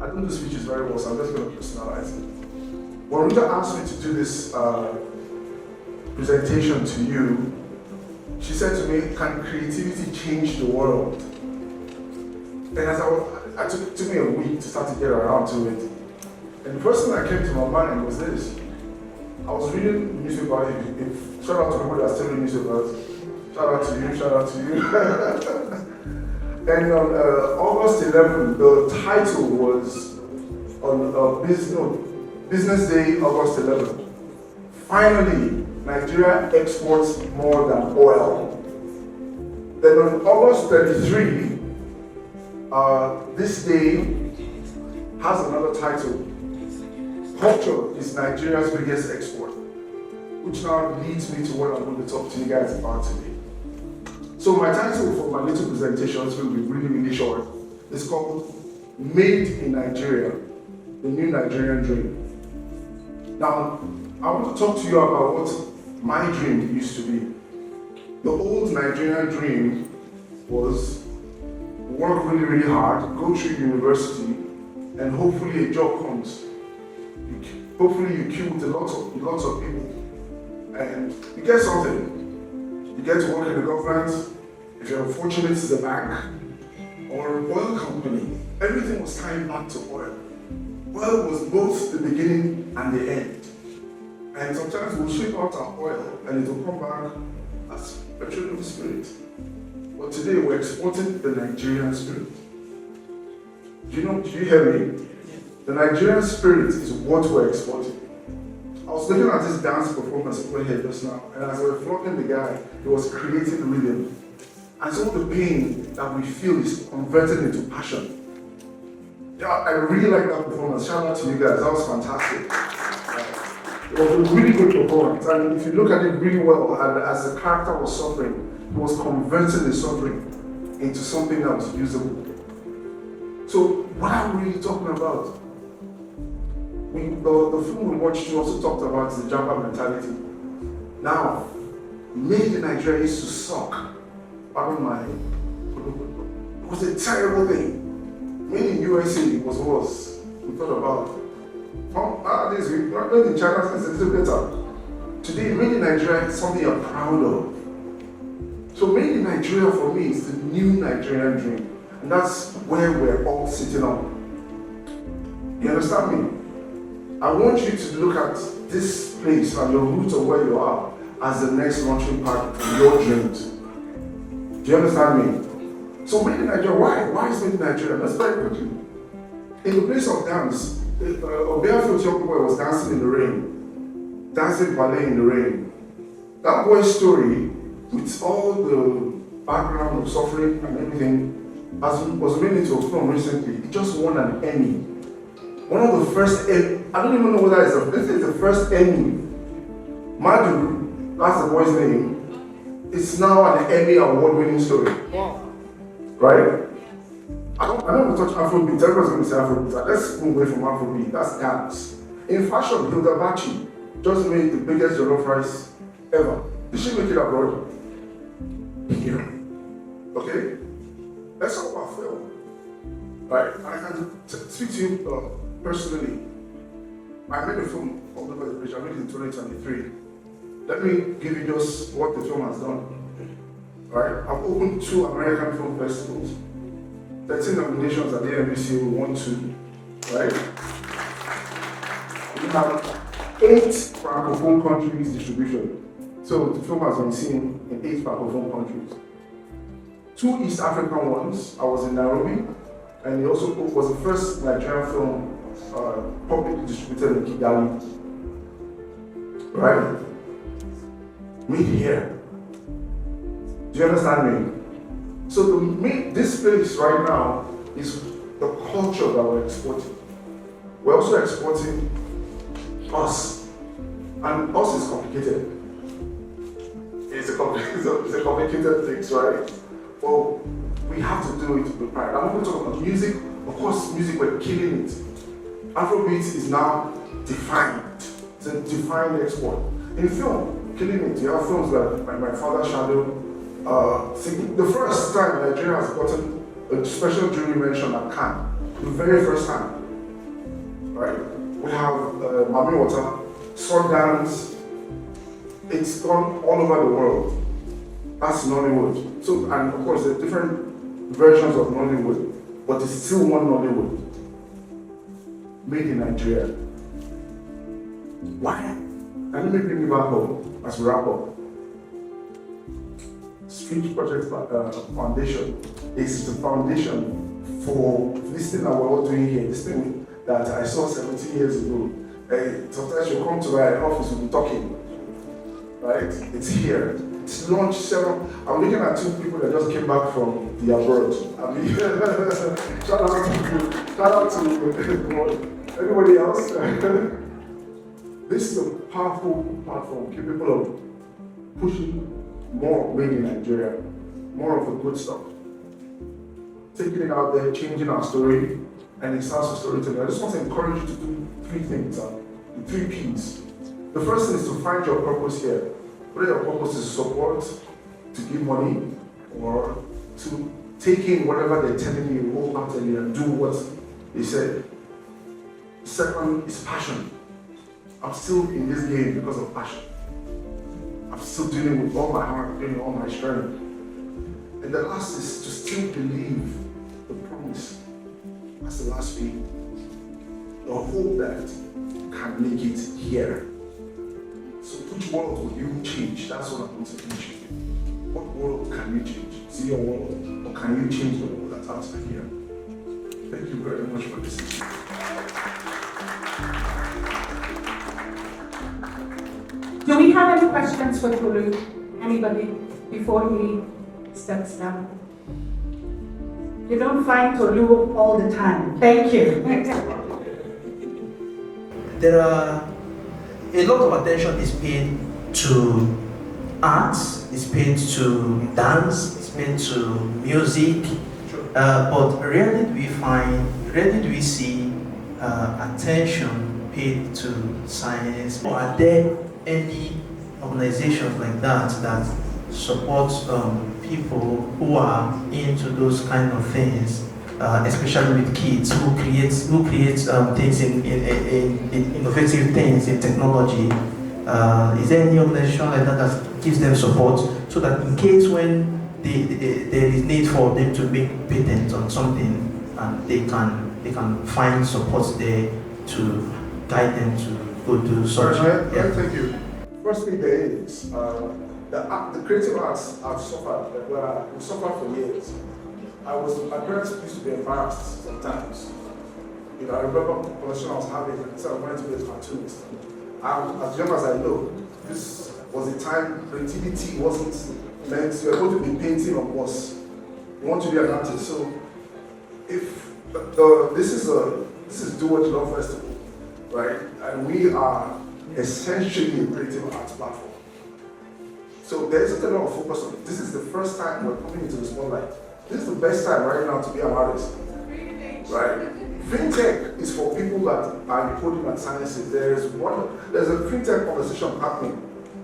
I don't do speeches very well, so I'm just going to personalize it. When Rita asked me to do this presentation to you, she said to me, can creativity change the world? And as it took me a week to start to get around to it. And the first thing that came to my mind was this. I was reading newspapers. Shout out to people that are still reading newspapers. Shout out to you, shout out to you. And on August 11th, the title was on Business Day, August 11th. Finally, Nigeria exports more than oil. Then on August 33, this day has another title. Culture is Nigeria's biggest export, which now leads me to what I'm going to talk to you guys about today. So my title for my little presentation is going to be really, really short. It's called Made in Nigeria, the New Nigerian Dream. Now, I want to talk to you about what my dream used to be. The old Nigerian dream was work really, really hard, go through university, and hopefully a job comes. Hopefully you queue with lots of people, and you get something. You get to work in the government. If you're fortunate, it's a bank or an oil company. Everything was tying back to oil. Oil was both the beginning and the end. And sometimes we'll ship out our oil and it will come back as petroleum spirit. But today we're exporting the Nigerian spirit. Do you hear me? The Nigerian spirit is what we're exporting. I was looking at this dance performance over here just now, and as we were flogging the guy, he was creating rhythm. And some of the pain that we feel is converted into passion. Yeah, I really like that performance. Shout out to you guys, that was fantastic. It was a really good performance, and if you look at it really well, and as the character was suffering, he was converting the suffering into something that was usable. So, what are we really talking about? The film we watched also talked about the Jamba mentality. Now, made in Nigeria used to suck. Pardon my. It was a terrible thing. Made in USA was worse. We thought about. Nowadays, we're made in China, it's a little better. Today, made in Nigeria is something you're proud of. So, made in Nigeria for me is the new Nigerian dream. And that's where we're all sitting on. You understand me? I want you to look at this place and your roots of where you are as the next launching pad for your dreams. Do you understand me? So made in Nigeria, why? Why is made in Nigeria? Let's very quickly. In the place of dance, a barefoot young boy was dancing in the rain, dancing ballet in the rain. That boy's story, with all the background of suffering and everything, was made into a film recently. It just won an Emmy. One of the first Emmy, I don't even know whether this is the first Emmy. Madu, that's the boy's name, it's now an Emmy award-winning story. Yeah. Right? I don't want to touch Afrobeat. Everyone's going to say Afrobeat. Let's move away from Afrobeat. That's dance. In fashion, Hilda Baci just made the biggest jollof rice ever. Did she make it abroad? Here. Okay? Let's talk about film. Right? I can speak to you personally. I made a film called Over the Bridge. I made it in 2023. Let me give you just what the film has done. Right? I've opened 2 American film festivals. 13 nominations at the NBC, we won 2. Right? We have 8 Francophone countries distribution. So the film has been seen in 8 Francophone countries. 2 East African ones. I was in Nairobi, and it also was the first Nigerian film publicly distributed in Kigali. Right? Made here. Do you understand me? So this place right now is the culture that we're exporting. We're also exporting us. And us is complicated. It's a complicated thing, right? Well, we have to do it with pride. I'm going to talk about music. Of course, music, we're killing it. Afrobeat is now defined. It's a defined export. In film, killing it. You have films like My Father's Shadow. The first time Nigeria has gotten a special jury mention at Cannes, the very first time. right? We have Mami Water, Sundance. It's gone all over the world. That's Nollywood. So, and of course, there are different versions of Nollywood, but it's still one Nollywood. Made in Nigeria. Why? And let me bring you back home as we wrap up. Street Project Foundation is the foundation for this thing that we're all doing here, this thing that I saw 17 years ago. Sometimes you come to my office, we'll be talking, right? It's here. It's launched several. I'm looking at two people that just came back from the abroad. I mean, shout out to everybody else. This is a powerful platform capable of pushing more made in Nigeria, more of the good stuff. Taking it out there, changing our story, and it starts with storytelling. I just want to encourage you to do three things, the 3 Ps. The first thing is to find your purpose here. Whether your purpose is support, to give money, or to take in whatever they're telling you wholeheartedly and do what they said. Second is passion. I'm still in this game because of passion. I'm still dealing with all my heart, doing all my strength. And the last is to still believe the promise. That's the last P. The hope that can make it here. So which world will you change? That's what I want to teach you. What world can you change? See your world, or can you change the world that's outside here? Thank you very much for listening. Do we have any questions for Tolu? Anybody before he steps down? You don't find Tolu all the time. Thank you. There are a lot of attention is paid to arts, is paid to dance, is paid to music, but rarely do we see attention paid to science. Are there any organizations like that that support people who are into those kind of things, especially with kids who create things in innovative things in technology? Is there any organization like that gives them support so that in case when there is need for them to make patents on something, they can find support there to guide them to go do such? Thank you. Firstly, there is the creative arts have suffered. We suffered for years. My parents used to be embarrassed sometimes. You know, I remember the conversation I was having, I said I wanted to be a cartoonist. As young as I know, this was a time creativity wasn't meant, you were going to be painting on walls. You want to be an artist. So if this is Do What You Love Festival, right? And we are essentially a creative arts platform. So there isn't a lot of focus on it. This is the first time we're coming into the spotlight. This is the best time right now to be an artist, right? Fintech is for people that are coding and sciences. There's a fintech conversation happening,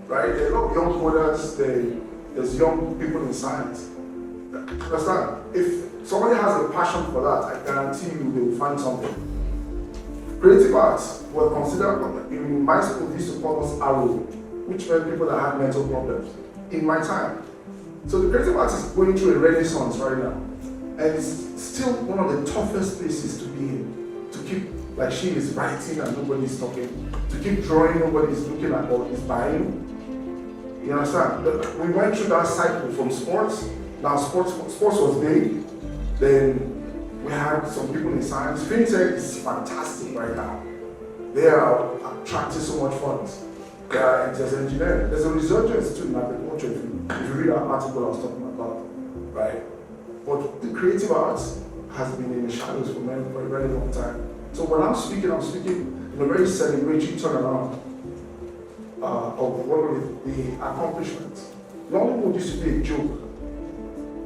right? There are a lot of young coders, there's young people in science. Understand? If somebody has a passion for that, I guarantee you they will find something. Creative arts were considered, in my school, they used to call us arrow, which meant people that had mental problems in my time. So the creative arts is going through a renaissance right now. And it's still one of the toughest places to be in. To keep, like she is writing and nobody's talking. To keep drawing, nobody's looking at or is buying. You understand? We went through that cycle from sports. Now sports was big. Then we had some people in science. Fintech is fantastic right now. They are attracting so much funds. There's engineering. There's a resurgence too in agriculture. If you read that article I was talking about, right? But the creative arts has been in the shadows for a very long time. So when I'm speaking in a very celebratory turnaround of one of the accomplishments. Nollywood used to be a joke.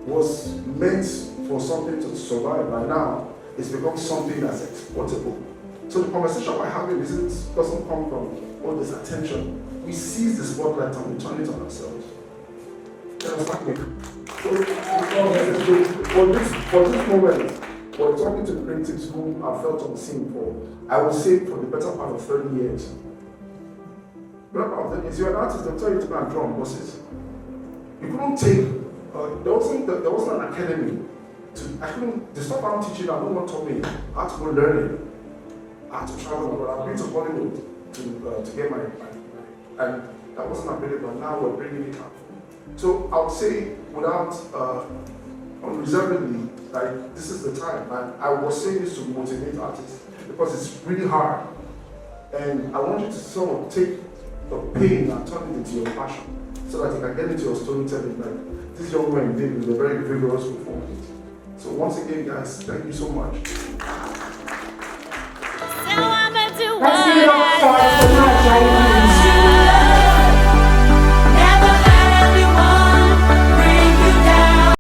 Was meant for something to survive, but now it's become something that's exportable. So the conversation we're having doesn't come from all this attention. We seize the spotlight and we turn it on ourselves. You understand me? So, for this moment, But talking to creatives who I felt on the scene for, I would say for the better part of 30 years. Better part of 30 years, you're an artist, they'll tell you to go and draw on buses. You couldn't take, there wasn't an academy. The stuff I'm teaching now, no one taught me. I had to go learn it. I had to travel abroad. I've been to Hollywood to get my and that wasn't available. Now we're bringing it up. So I would say, without unreservedly, like this is the time. And I was saying this to motivate artists because it's really hard. And I want you to sort of take the pain and turn it into your passion, so that you can get into your storytelling. Like this young man did with a very vigorous performance. So once again, guys, thank you so much.